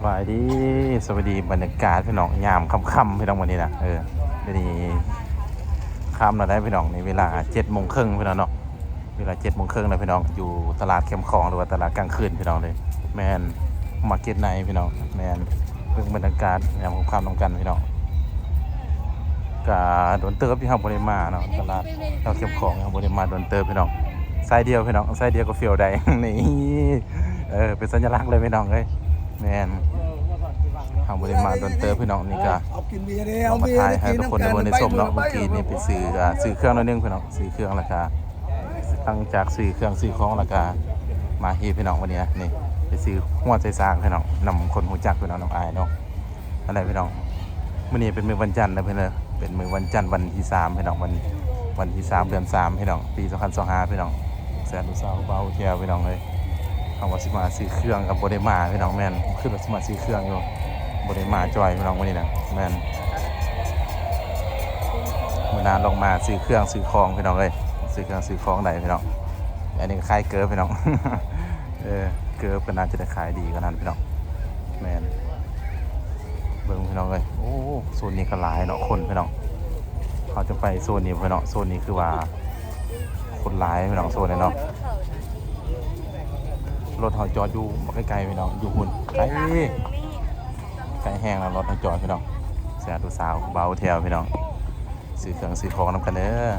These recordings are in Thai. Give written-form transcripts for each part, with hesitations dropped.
บายดีสวัสดีบรรยากาศพี่น้องยามค่ำๆพี่น้องวันนี้นะเดี๋ยวนี้ค่ำเราได้พี่น้องในเวลา7:30พี่น้องเนาะเวลา7:30แล้วพี่น้องอยู่ตลาดเข้มของหรือว่าตลาดกลางคืนพี่น้องเลยแมนมาร์เก็ตในพี่น้องแมนเรื่องบรรยากาศยามค่ำๆตรงกันพี่น้องกะโดนเติบที่ห้างบริมาเนาะตลาดเราเข้มของห้างบริมาโดนเติบพี่น้องไซส์เดียวพี่น้องไซส์เดียวก็เฟียวได้ นี่เป็นสัญลักษณ์เลยพี่น้องเลยแมนทางบริมาโดนเตอร์พี่น้องนี่ก็เอามาถ่ายให้ทุกคนในส้มเนาะเมื่อกี้นี่ไปซื้อเครื่องนิดนึงพี่น้องซื้อเครื่องราคาตั้งจากซื้อเครื่องซื้อของราคามาฮีพี่น้องวันนี้นี่ไปซื้อหัวใจสร้างพี่น้องนำคนหูจักพี่น้องน้องอายเนาะอะไรพี่น้องวันนี้เป็นมื้อวันจันทร์นะพี่น้องเป็นมื้อวันจันทร์วันที่3พี่น้องวันที่3เดือน3พี่น้องปี2025พี่น้องแสนอุตสาหเบาแก้วพี่น้องเลยเขาว่าสิมาซื้อเครื่องกับบริมาพี่น้องแมนขึ้นมาสิมาซื้อเครื่องอยู่บริมาจอยพี่น้องวันนี้นะแมนเมื่อนานลงมาซื้อเครื่องซื้อของพี่น้องเลยซื้อเครื่องซื้อของไหนพี่น้องอันนี้ก็ขายเกิร์ฟพี่น้อง เกิร์ฟก็น่าจะได้ขายดีก็นั่นพี่น้องแมนเบิ่งพี่น้องเลยโอ้โซนนี้ก็หลายเนาะคนพี่น้องเขาจะไปโซนนี้พี่น้องโซนนี้คือว่าคนหลายพี่น้องโซนนี้เนาะรถเขาจอดอยู่ใกล้ๆพี่น้องอยู่หุ่นไกลแห้งแล้วรถเขาจอดพี่น้องแสบดูสาวเบาแถวพี่น้องซื้อเครื่องซื้อของนำกันเด้อ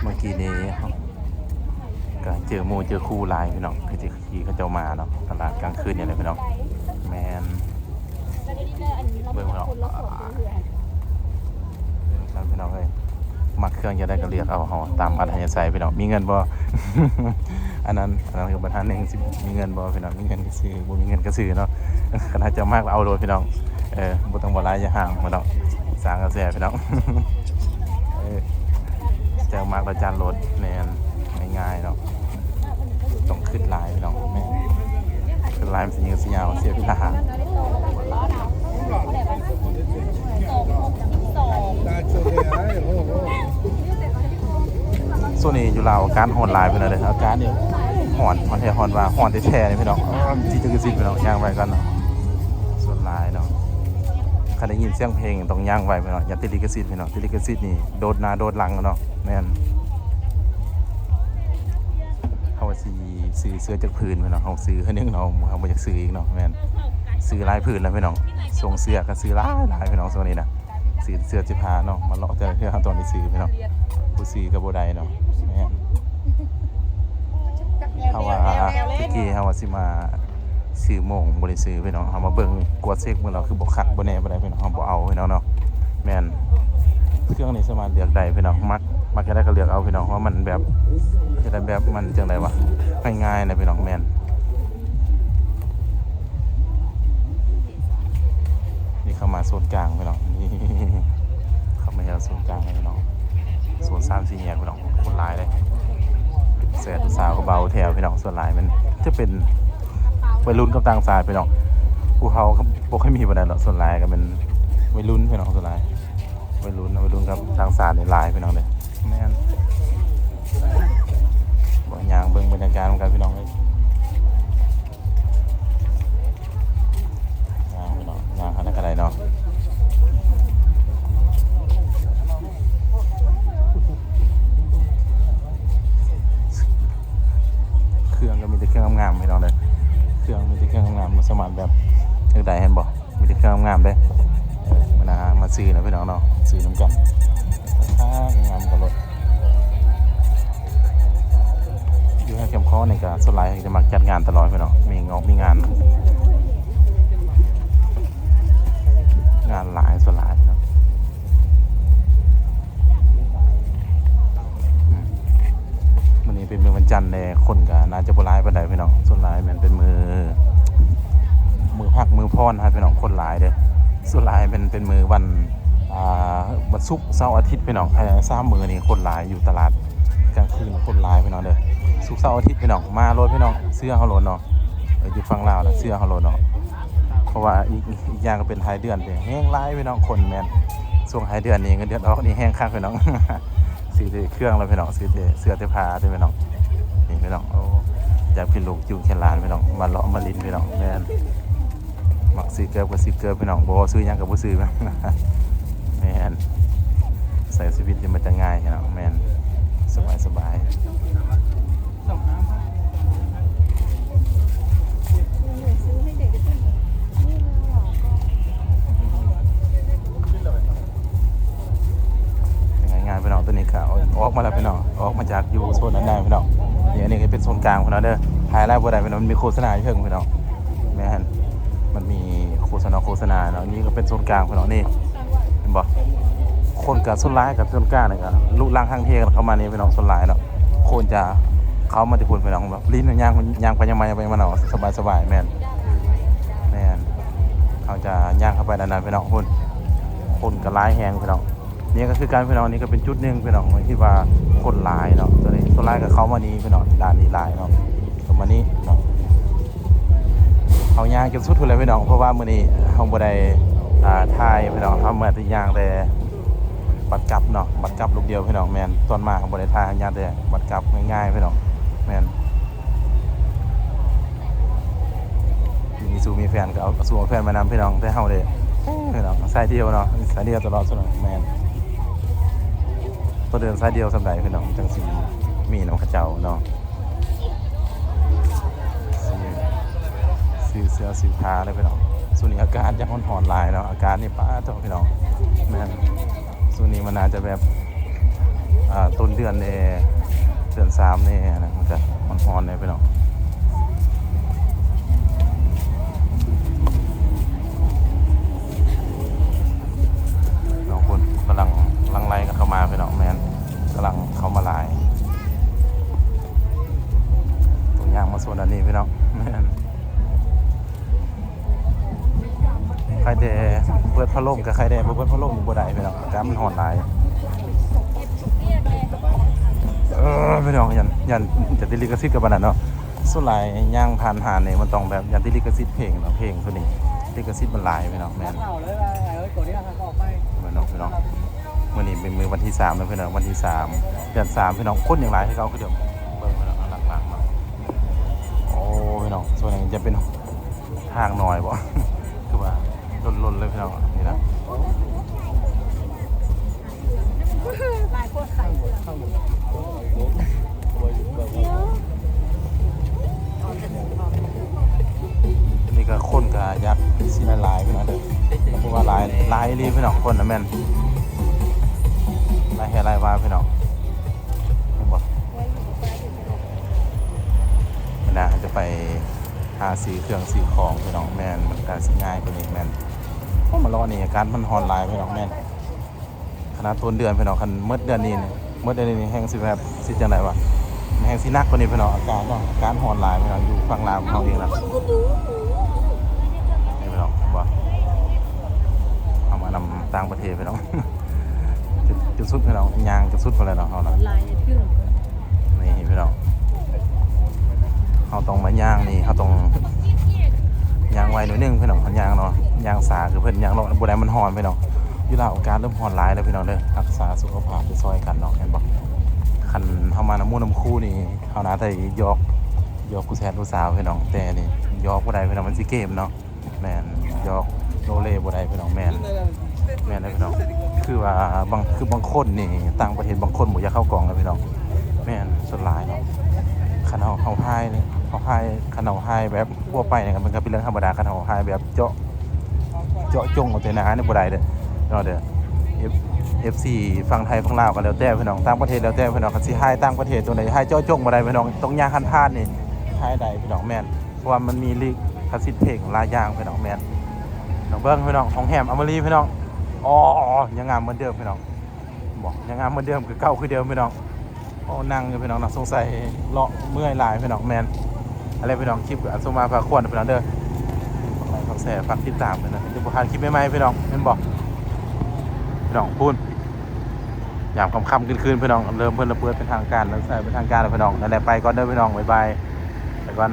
เมื่อกี้นี้ก็เจอหมู่เจอคู่หลายพี่น้องคือขี่เขาเจ้ามาเนาะตลาดกลางคืนอย่างไรพี่น้องแมนเบิ่งพี่น้องพี่น้องเลยมักเครื่องจะได้ก็เรียกเอาห่อตามอัธยาศัยพี่น้องมีเงินบ่ อันนั้นคือประธานหนึ่งสิมีเงินบ่พี่น้องมีเงินก็ซื้อบ่มีเงินก็ซื้อเนาะขนาดจะมากเอาโดนพี่น้องบ่ต้องบ่หลายอย่าห่างพี่น้องสร้างกระแสพี่น้อง เจ้ามากแล้วจานรถแม่นง่ายๆเนาะต้องขึ้นลายพี่น้องแม่ขึ้นลายมันสิยิงสิยาวเสียเวลาส่วนนี้อยู่ลาวอาการหอนลายไปเลยอาการนี่หอนแท้หอนว่าหอนแท้ๆนี่พี่น้องจีจังสิพี่น้องย่างไว้กันเนาะส่วนลายเนาะคันได้ยินเสียงเพลงต้องย่างไว้พี่น้องอย่าติดลิขสิทธิ์พี่น้องติดลิขสิทธิ์นี่โดดหน้าโดดหลังเนาะแม่นเฮาสิซื้อเสื้อจากพื้นพี่น้องเฮาซื้อให้นึงเนาะเฮาบ่อยากซื้ออีกเนาะแม่นซื้อหลายพื้นแล้วพี่น้องส่งเสื้อก็ซื้อหลายพี่น้องส่วนนี้นะซื้อเสื้อสิพาเนาะมาเลาะแต่เทื่อตอนนี้ซื้อพี่น้องผู้ซื้อก็บ่ได้เนาะแม่นเฮาว่าตะกี้เฮาว่าสิมาซื้อโมงบ่ได้ซื้อพี่น้องเฮามาเบิ่งกวดเช็คมื้อเราคือบ่คักบ่แน่บ่ได้พี่น้องเฮาบ่เอาพี่น้องเนาะแม่นเครื่องนี้สามารถเลือกได้พี่น้องมักจะได้ก็เลือกเอาพี่น้องเพราะมันแบบจะได้แบบมันจังได๋วะง่ายๆนะพี่น้องแม่นนี่เข้ามาโซนกลางพี่น้องนี่เข้ามาโซนกลางพี่น้องโซน3-4แยกพี่น้องคนหลายเลยเสื้อสาวก็เบาแถวพี่น้องส่วนหลายมันจะเป็นวัยรุ่นกับต่างชาติพี่น้องผู้เขาบ่ค่อยมีปานใดหรอกส่วนหลายก็เป็นวัยรุ่นพี่น้องส่วนหลายวัยรุ่นกับต่างชาตินี่หลายพี่น้องเลยแม่นบ่ย่างเบิ่งบรรยากาศกันพี่น้องเลยย่างพี่น้องย่างหาได้ก็ได้เนาะเครื่องก็มีแต่เครื่องงามๆพี่น้องเลยเครื่องมีแต่เครื่องงามๆสมานแบบเลือกได้เห็นบ่มีแต่เครื่องงามๆเด้มาซื้อนะพี่น้องเนาะซื้อน้ำกันงามกับรถอยู่ให้เข้มข้นในการสไลด์จะมาจัดงานตลอดพี่น้องมีงานหลายส่วนหลายเนาะวันนี้เป็นมื้อวันจันทร์เลยคนก็น่าจะบ่หลายปานใดพี่น้องส่วนหลายมันเป็นมือพักมือพรครับพี่น้องคนหลายเด้อส่วนหลายเป็นมือวันศุกร์เสาร์อาทิตย์พี่น้อง3 มื้อนี้คนหลายอยู่ตลาดกลางคืนคนหลายพี่น้องเด้อศุกร์เสาร์อาทิตย์พี่น้องมารถพี่น้องเสื้อเฮาโลดเนาะอยู่ฝั่งลาวน่ะเสื้อเฮาโลดเนาะเพราะว่าอีกอย่างก็เป็นท้ายเดือนเด้แห้งหลายพี่น้องคนแม่นช่วงท้ายเดือนนี้เงินเดือนออกนี่แห้งคักพี่น้อง ซื้อเครื่องแล้วพี่น้องซื้อเสื้อผ้าด้วยพี่น้องนี่พี่น้องโอ้ จากพี่ลูกจูงแค่หลานพี่น้องมาเลาะมาลินพี่น้องแม่นมักซื้อเกิบกับซื้อเกิบพี่น้องบ่ซื้อหยังกับบ่ซื้อแม่นใส่ชีวิตนี่มันจะง่ายพี่น้องแม่นสบายสบายง่ายๆพี่น้องตัวนี้ก็ออกมาแล้วพี่น้องออกมาจากอยู่โซนนั้นได้พี่น้องนี่อันนี้ก็เป็นโซนกลางพี่น้องเด้อถ่ายไลฟ์บ่ได้พี่น้องมันมีโฆษณาอยู่เพิ่งพี่น้องแม่นมันมีโฆษณาเนาะนี่ก็เป็นโซนกลางพี่น้องนี่เห็นบ่คนกับส่วนร้ายกับส่วนกลางนี่ก็ลุล่างข้างเทกันเข้ามานี่พี่น้องส่วนร้ายเนาะคนจะเขามาที่พุ่นพี่น้องแบบลิ้นย่างไปยังมาเนาะสบายแม่นเขาจะย่างเข้าไปด้านนั้นพี่น้องพุ่นคนก็ร้ายแฮงพี่น้องนี่ก็คือการพี่น้องนี่ก็เป็นจุดหนึ่งพี่น้องที่ว่าคนหลายเนาะตัวนี้ตัวหลายกับเขามานี้พี่น้องด้านนี้หลายเนาะตรงมานี้เนาะเขาย่างจนสุดทุนเลยพี่น้องเพราะว่ามื้อนี้เฮาบ่ได้ถ่ายพี่น้องเฮามาแต่ย่างแต่บัดกลับเนาะบัดกลับลูกเดียวพี่น้องแม่นตอนมาเฮาบ่ได้ถ่ายย่างแต่บัดกลับง่ายๆพี่น้องแม่นมีสู่มีแฟนก็เอาสู่แฟนมานำพี่น้องแต่เฮาเด้พี่น้องสายเดียวเนาะสายเดียวตลอดสนองแม่นตัวเดินสายเดียวสำใดพี่น้องจังสีมีน้องข้าเจ้าเนาะซื้อเสื้อซื้อผ้าเลยพี่น้องส่วนนี้อากาศยังร้อนๆหลายเนาะอากาศนี่ป้าเจ้าพี่น้องแม่นส่วนนี้มันน่าจะแบบต้นเดือนเดือน3นี่นะมันจะร้อนๆเลยพี่น้องน้องคนกำลังไล่กันเข้ามาพี่น้องแม่นกำลังเข้ามาหลายตัวอย่างมาส่วนอันนี้พี่น้องแม่นใครแต่เปิดพัดลมกับใครแต่เปิดพัดลมอยู่บ่ได้พี่น้องอากาศมันร้อนหลายพี่น้องยันจะติดลิขสิทธิ์กับมันน่ะเนาะส่วนหลายย่างผ่านหาเนี่ยมันต้องแบบยันติดลิขสิทธิ์เพลงเนาะเพลงตัวนี้ลิขสิทธิ์มันหลายพี่น้องแม่นพี่น้องวันนี้เป็นมือวันที่3แล้วพี่น้องวันที่3เดือน3พี่น้องคนอย่างไรให้เขาคือเดิมเบิ่งพี่น้องหลังๆมาโอ้พี่น้องส่วนนี้จะเป็นทางหน่อยบ่คือว่าล้นๆเลยพี่น้องนี่นะนี่ก็คนก็ยักษ์สิหลายพี่น้องเด้อเพราะว่าหลายรีพี่น้องคนนะแม่นลายแห่ลายว่าพี่น้องเห็นบ่นะจะไปหาซื้อเครื่องซื้อของพี่น้องแม่นมันการสิง่ายกว่านี้แม่นเพราะมันรอนี่การมันฮอนไลน์พี่น้องแม่นขนาดต้นเดือนพี่น้องคันเมื่อเดือนนี้แห้งสิแบบสิจังได๋วะแห้งสินักกว่านี้พี่น้องอาการเนาะการฮอนไลน์พี่น้องอยู่ฝั่งลาวของเฮาเองนะนี่พี่น้องบ่เอามานำต่างประเทศพี่น้องจุดสุดพี่น้องยางจุดสุดไปเลยเนาะเฮานะนี่พี่น้องเฮาต้องมาย่างนี่เฮาต้องย่างไว้หน่อยนึงพี่น้องเฮาย่างเนาะย่างสาคือเพิ่นย่างเนาะบ่ได้มันร้อนพี่น้องอยู่แล้วอาการเริ่มร้อนหลายแล้วพี่น้องเด้อรักษาสุขภาพไปซอยกันเนาะแม่นบ่คันเฮามาน้ำมูน้ำคู่นี่เฮาน่าจะยอกผู้แทนผู้สาวพี่น้องแต่นี่ยอกบ่ได้พี่น้องมันสิเกมเนาะแม่นยอกโลเลบ่ได้พี่น้องแม่นเลยพี่น้องคือว่าบางคนนี่ต่างประเทศบางคนบ่อยากเข้ากล่องนะพี่น้องแม่นส่วนหลายเนาะคันเฮาพายนี่คันเฮาพายแบบทั่วไปนี่มันก็เป็นเรื่องธรรมดาคันเฮาพายแบบเจาะจงเอาแต่หน้านี่บ่ได้เด้อเนาะเด้อ FC ฝั่งไทยฝั่งลาวก็แล้วแต่พี่น้องต่างประเทศแล้วแต่พี่น้องคันสิพายต่างประเทศตัวไหนพายเจาะจงบ่ได้พี่น้องต้องย่างคันพาดนี่พายได้พี่น้องแม่นเพราะว่ามันมีลิขสิทธิ์เพลงหลายอย่างพี่น้องแม่นน้องเบิ่งพี่น้องของแฮมอมรีพี่น้องอ๋อยังงามเหมือนเดิมพี่น้องบอกยังงามเหมือนเดิมคือเก่าคือเดิมพี่น้องโอ้นั่งอยู่พี่น้องสงสัยเลาะเมื่อยหลายพี่น้องแมนอะไรพี่น้องคลิปอันสมาพาควรพี่น้องเด้อฝากแชร์ฝากติดตามเลยนะจะพาคลิปใหม่ๆพี่น้องแม่นบอกพี่น้องพูดยามค่ำๆคืนๆพี่น้องเริ่มเพิ่นระเบิดเป็นทางการแล้วใส่เป็นทางการแล้วพี่น้องนั่นแหละไปก่อนเด้อพี่น้องบ๊ายบายไปก่อน